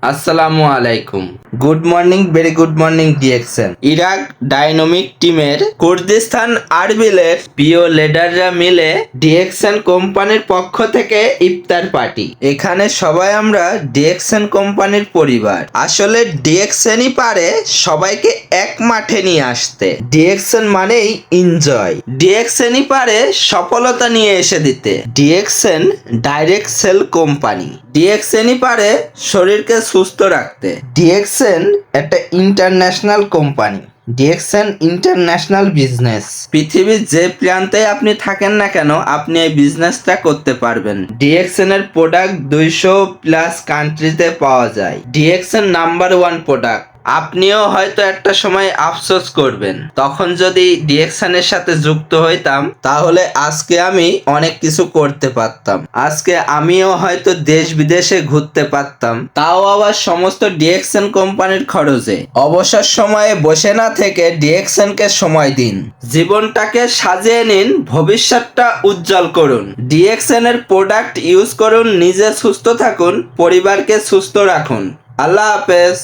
আসসালামু আলাইকুম। Good morning, very good morning DXN. Iraq dynamic টিমের কুর্দিস্তান আরবিলের প্রিয় লিডাররা মিলে ডিএক্সএন কোম্পানির পক্ষ থেকে ইফতার পার্টি। এখানে সবাই আমরা ডিএক্সএন কোম্পানির পরিবার। আসলে ডিএক্সএনই পারে সবাইকে এক মাঠে নিয়ে আসতে। ডিএক্সএন মানেই এনজয়। ডিএক্সএনই পারে সফলতা নিয়ে এসে দিতে। DXN direct sale company. ডিএক্সএনই পারে শরীরকে সুস্থ রাখতে। ডিএক্সএন একটা international company. DXN international business. পৃথিবীর যে প্রান্তে আপনি থাকেন না কেন, আপনি এই বিজনেসটা করতে পারবেন। ডিএক্সএন এর প্রোডাক্ট 200+ কান্ট্রিতে পাওয়া যায়। DXN number 1 product. আপনিও হয়তো একটা সময় আফসোস করবেন, তখন যদি ডিএক্সএনের সাথে যুক্ত হইতাম তাহলে আজকে আমি অনেক কিছু করতে পারতাম। আজকে আমিও হয়তো দেশ বিদেশে ঘুরতে পারতাম, তাও আবার সমস্ত ডিএক্সএন কোম্পানির খরচে। অবসর সময়ে বসে না থেকে ডিএক্সএনকে সময় দিন, জীবনটাকে সাজিয়ে নিন, ভবিষ্যৎটা উজ্জ্বল করুন। ডিএক্সএন এর প্রোডাক্ট ইউজ করুন, নিজে সুস্থ থাকুন, পরিবারকে সুস্থ রাখুন। আল্লাহ হাফেজ।